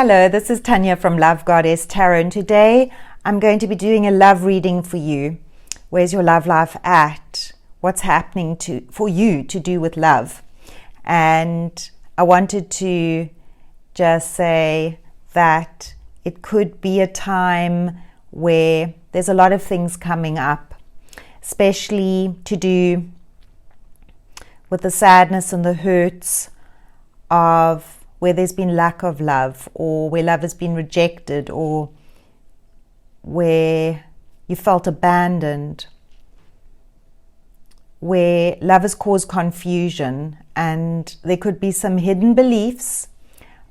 Hello, this is Tanya from Love Goddess Tarot, and today I'm going to be doing a love reading for you. Where's your love life at? What's happening for you to do with love? And I wanted to just say that it could be a time where there's a lot of things coming up, especially to do with the sadness and the hurts of where there's been lack of love, or where love has been rejected, or where you felt abandoned, where love has caused confusion, and there could be some hidden beliefs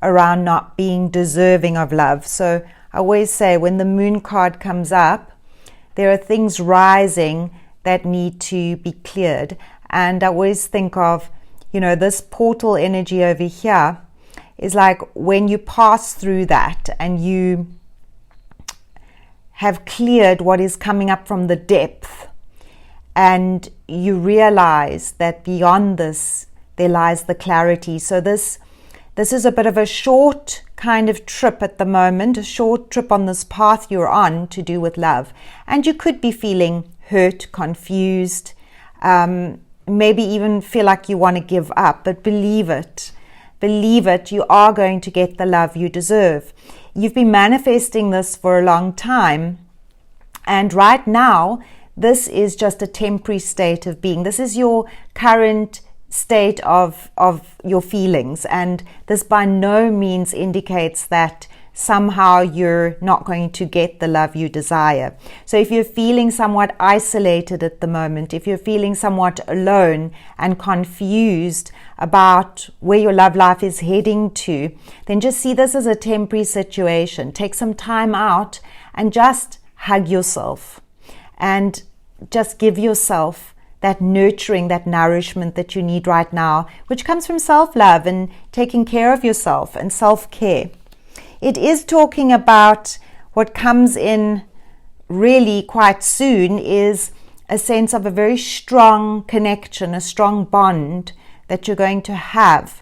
around not being deserving of love. So I always say when the moon card comes up, there are things rising that need to be cleared. And I always think of, this portal energy over here is like when you pass through that and you have cleared what is coming up from the depth, and you realize that beyond this there lies the clarity. So this is a bit of a short kind of trip at the moment, a short trip on this path you're on to do with love. And you could be feeling hurt, confused, maybe even feel like you want to give up, but believe it. Believe it, you are going to get the love you deserve. You've been manifesting this for a long time, and right now, this is just a temporary state of being. This is your current state of your feelings, and this by no means indicates that somehow you're not going to get the love you desire. So if you're feeling somewhat isolated at the moment, if you're feeling somewhat alone and confused about where your love life is heading to, then just see this as a temporary situation. Take some time out and just hug yourself and just give yourself that nurturing, that nourishment that you need right now, which comes from self-love and taking care of yourself and self-care. It is talking about what comes in really quite soon is a sense of a very strong connection, a strong bond that you're going to have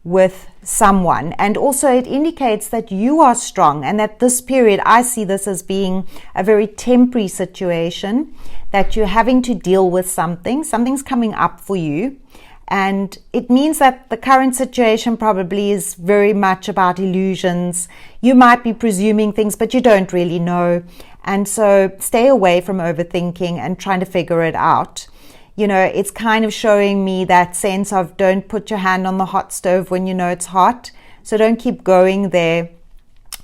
with someone. And also it indicates that you are strong, and that this period, I see this as being a very temporary situation, that you're having to deal with something's coming up for you. And it means that the current situation probably is very much about illusions. You might be presuming things, but you don't really know. And so stay away from overthinking and trying to figure it out. It's kind of showing me that sense of don't put your hand on the hot stove when you know it's hot. So don't keep going there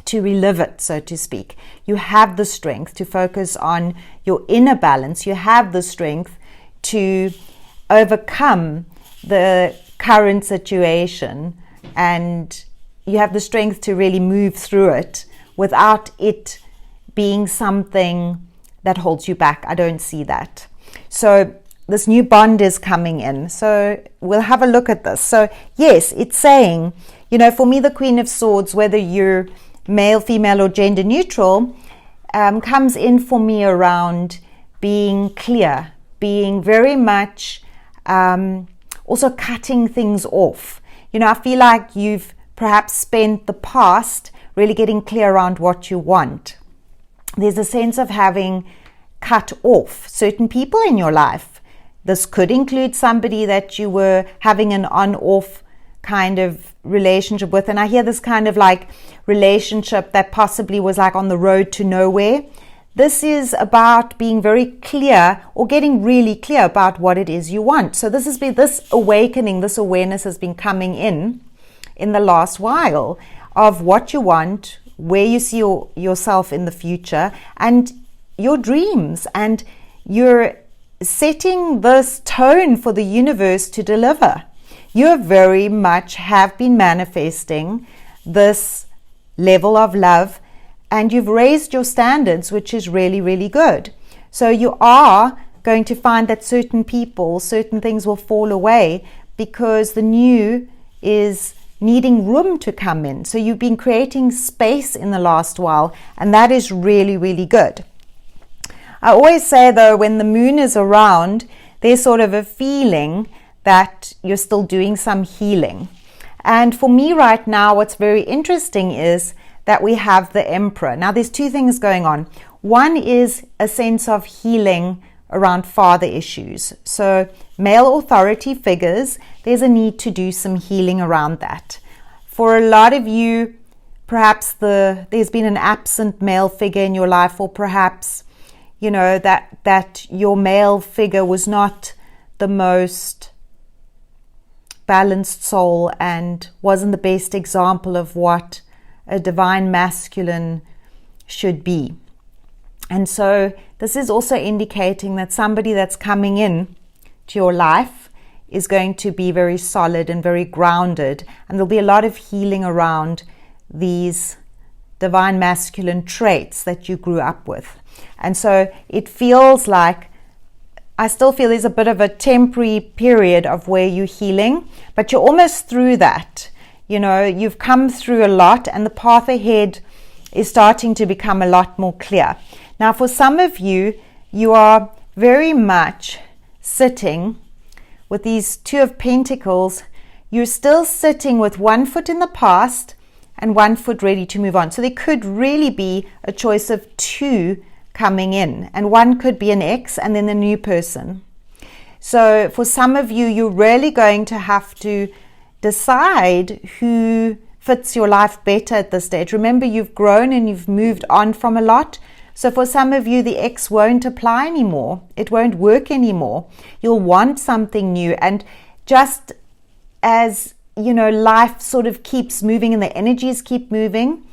to relive it, so to speak. You have the strength to focus on your inner balance. You have the strength to overcome the current situation, and you have the strength to really move through it without it being something that holds you back. I don't see that. So this new bond is coming in. So we'll have a look at this. So yes, it's saying, for me, the Queen of Swords, whether you're male, female, or gender neutral, comes in for me around being clear, being very much also cutting things off. I feel like you've perhaps spent the past really getting clear around what you want. There's a sense of having cut off certain people in your life. This could include somebody that you were having an on-off kind of relationship with. And I hear this kind of like relationship that possibly was like on the road to nowhere. This is about being very clear, or getting really clear about what it is you want. So this awakening, this awareness has been coming in the last while of what you want, where you see yourself in the future, and your dreams. And you're setting this tone for the universe to deliver. You very much have been manifesting this level of love, and you've raised your standards, which is really, really good. So you are going to find that certain people, certain things will fall away because the new is needing room to come in. So you've been creating space in the last while, and that is really, really good. I always say, though, when the moon is around, there's sort of a feeling that you're still doing some healing. And for me right now, what's very interesting is that we have the Emperor. Now, there's two things going on. One is a sense of healing around father issues. So male authority figures, there's a need to do some healing around that. For a lot of you, perhaps there's been an absent male figure in your life, or perhaps, you know, that your male figure was not the most balanced soul and wasn't the best example of what a divine masculine should be. And so this is also indicating that somebody that's coming in to your life is going to be very solid and very grounded, and there'll be a lot of healing around these divine masculine traits that you grew up with. And so it feels like, I still feel there's a bit of a temporary period of where you're healing, but you're almost through that. You know, you've come through a lot, and the path ahead is starting to become a lot more clear. Now, for some of you, you are very much sitting with these Two of Pentacles. You're still sitting with one foot in the past and one foot ready to move on. So there could really be a choice of two coming in, and one could be an ex and then a new person. So for some of you, you're really going to have to decide who fits your life better at this stage. Remember, you've grown and you've moved on from a lot. So for some of you, the ex won't apply anymore. It won't work anymore. You'll want something new. And just as, you know, life sort of keeps moving and the energies keep moving,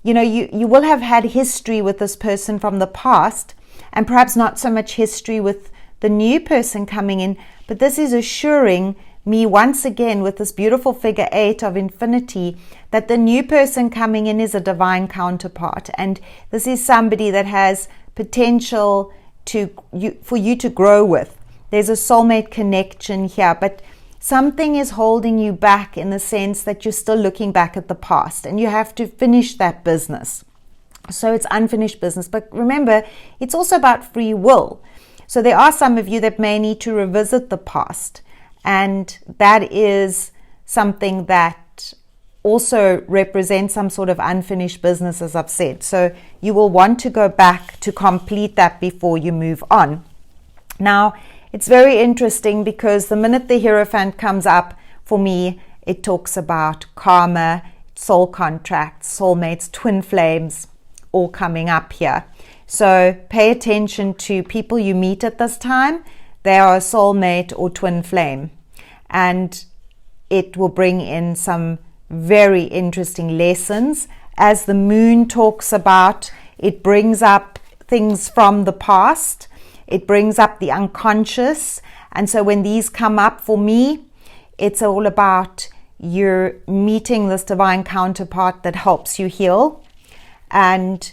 you know, you will have had history with this person from the past, and perhaps not so much history with the new person coming in. But this is assuring me once again with this beautiful figure 8 of infinity that the new person coming in is a divine counterpart, and this is somebody that has potential for you to grow with. There's a soulmate connection here, but something is holding you back in the sense that you're still looking back at the past, and you have to finish that business. So it's unfinished business. But remember, it's also about free will. So there are some of you that may need to revisit the past, and that is something that also represents some sort of unfinished business, as I've said. So you will want to go back to complete that before you move on. Now, it's very interesting because the minute the Hierophant comes up, for me, it talks about karma, soul contracts, soulmates, twin flames, all coming up here. So pay attention to people you meet at this time. They are a soulmate or twin flame, and it will bring in some very interesting lessons. As the moon talks about, it brings up things from the past. It brings up the unconscious. And so when these come up, for me, it's all about you're meeting this divine counterpart that helps you heal. And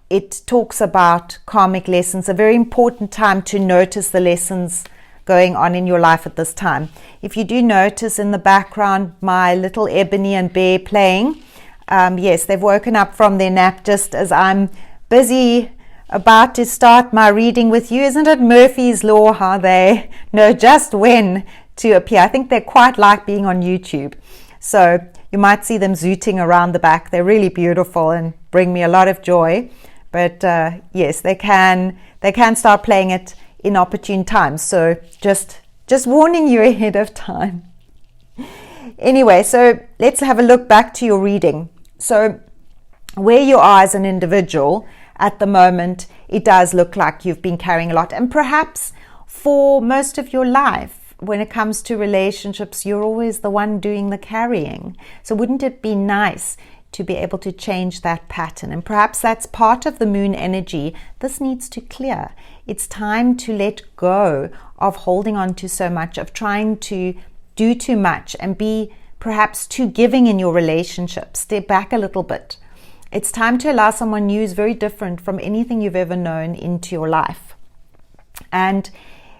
it talks about karmic lessons, a very important time to notice the lessons going on in your life at this time. If you do notice in the background my little Ebony and Bear playing, yes, they've woken up from their nap just as I'm busy about to start my reading with you. Isn't it Murphy's Law how they know just when to appear? I think they quite like being on YouTube. So you might see them zooting around the back. They're really beautiful and bring me a lot of joy. But yes, they can start playing it in opportune times. So just warning you ahead of time. Anyway, so let's have a look back to your reading. So where you are as an individual at the moment, it does look like you've been carrying a lot. And perhaps for most of your life, when it comes to relationships, you're always the one doing the carrying. So wouldn't it be nice to be able to change that pattern? And perhaps that's part of the moon energy. This needs to clear. It's time to let go of holding on to so much, of trying to do too much and be perhaps too giving in your relationship. Step back a little bit. It's time to allow someone new who's very different from anything you've ever known into your life. And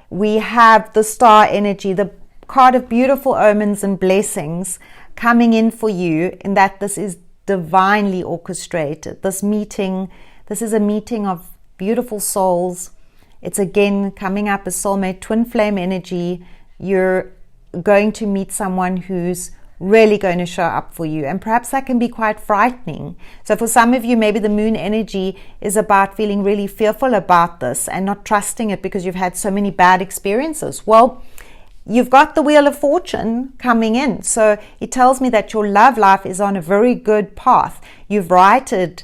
we have the star energy, the card of beautiful omens and blessings coming in for you, in that this is divinely orchestrated. This is a meeting of beautiful souls. It's again coming up as soulmate, twin flame energy. You're going to meet someone who's really going to show up for you, and perhaps that can be quite frightening. So for some of you, maybe the moon energy is about feeling really fearful about this and not trusting it because you've had so many bad experiences. Well, you've got the Wheel of Fortune coming in, so it tells me that your love life is on a very good path. You've righted,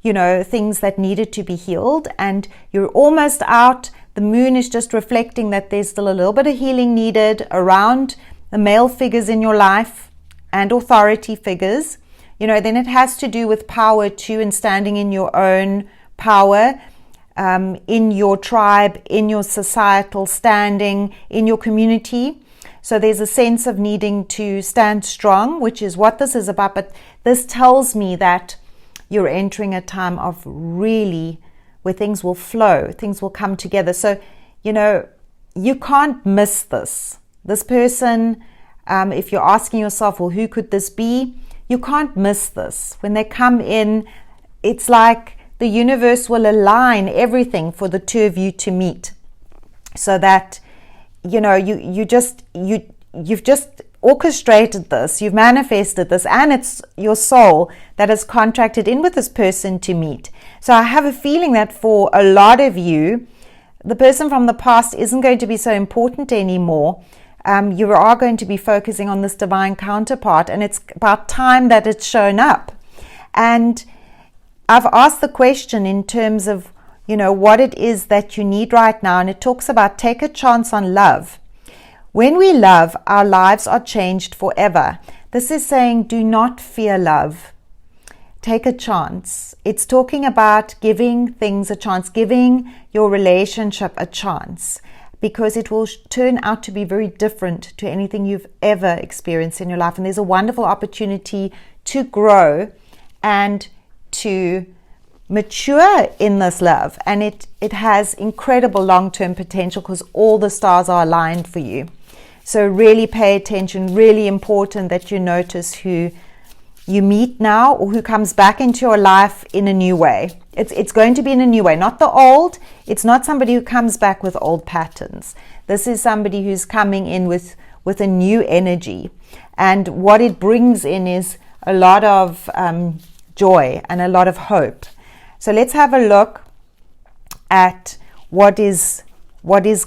things that needed to be healed, and you're almost out. The moon is just reflecting that there's still a little bit of healing needed around the male figures in your life and authority figures. Then it has to do with power too, and standing in your own power, in your tribe, in your societal standing, in your community. So there's a sense of needing to stand strong, which is what this is about. But this tells me that you're entering a time of really where things will flow, things will come together. So, you can't miss this. This person, if you're asking yourself, well, who could this be? You can't miss this. When they come in, it's like the universe will align everything for the two of you to meet, so that you've just orchestrated this, you've manifested this, and it's your soul that has contracted in with this person to meet. So I have a feeling that for a lot of you, the person from the past isn't going to be so important anymore. You are going to be focusing on this divine counterpart, and it's about time that it's shown up. And I've asked the question in terms of, what it is that you need right now, and it talks about take a chance on love. When we love, our lives are changed forever. This is saying do not fear love. Take a chance. It's talking about giving things a chance, giving your relationship a chance, because it will turn out to be very different to anything you've ever experienced in your life. And there's a wonderful opportunity to grow and to mature in this love. And it has incredible long-term potential because all the stars are aligned for you. So really pay attention. Really important that you notice who you meet now or who comes back into your life in a new way. It's going to be in a new way, not the old. It's not somebody who comes back with old patterns. This is somebody who's coming in with a new energy. And what it brings in is a lot of joy and a lot of hope. So let's have a look at what is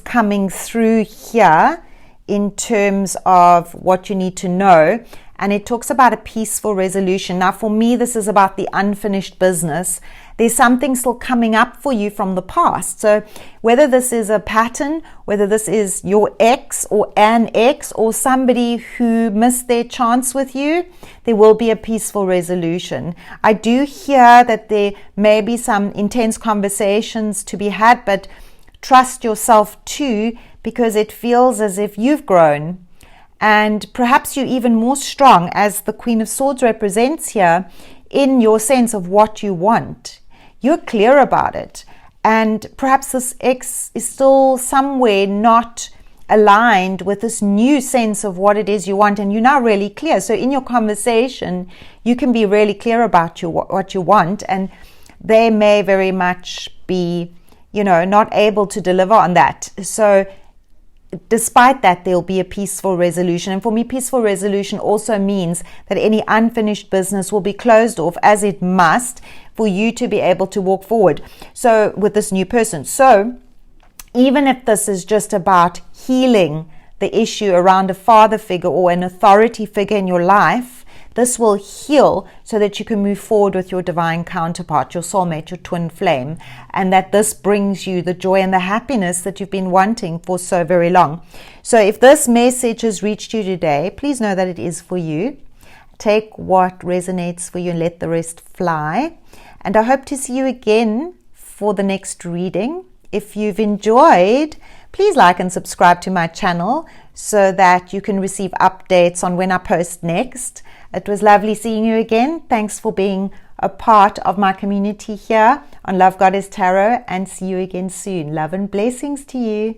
coming through here in terms of what you need to know. And it talks about a peaceful resolution. Now, for me, this is about the unfinished business. There's something still coming up for you from the past. So whether this is a pattern, whether this is your ex or an ex or somebody who missed their chance with you, there will be a peaceful resolution. I do hear that there may be some intense conversations to be had, but trust yourself too, because it feels as if you've grown. And perhaps you're even more strong, as the Queen of Swords represents here, in your sense of what you want. You're clear about it. And perhaps this ex is still somewhere not aligned with this new sense of what it is you want. And you're now really clear. So in your conversation, you can be really clear about what you want. And they may very much be, not able to deliver on that. So despite that, there'll be a peaceful resolution. And for me, peaceful resolution also means that any unfinished business will be closed off, as it must, for you to be able to walk forward. So with this new person. So even if this is just about healing the issue around a father figure or an authority figure in your life, this will heal so that you can move forward with your divine counterpart, your soulmate, your twin flame, and that this brings you the joy and the happiness that you've been wanting for so very long. So if this message has reached you today, please know that it is for you. Take what resonates for you and let the rest fly. And I hope to see you again for the next reading. If you've enjoyed, please like and subscribe to my channel so that you can receive updates on when I post next. It was lovely seeing you again. Thanks for being a part of my community here on Love Goddess Tarot, and see you again soon. Love and blessings to you.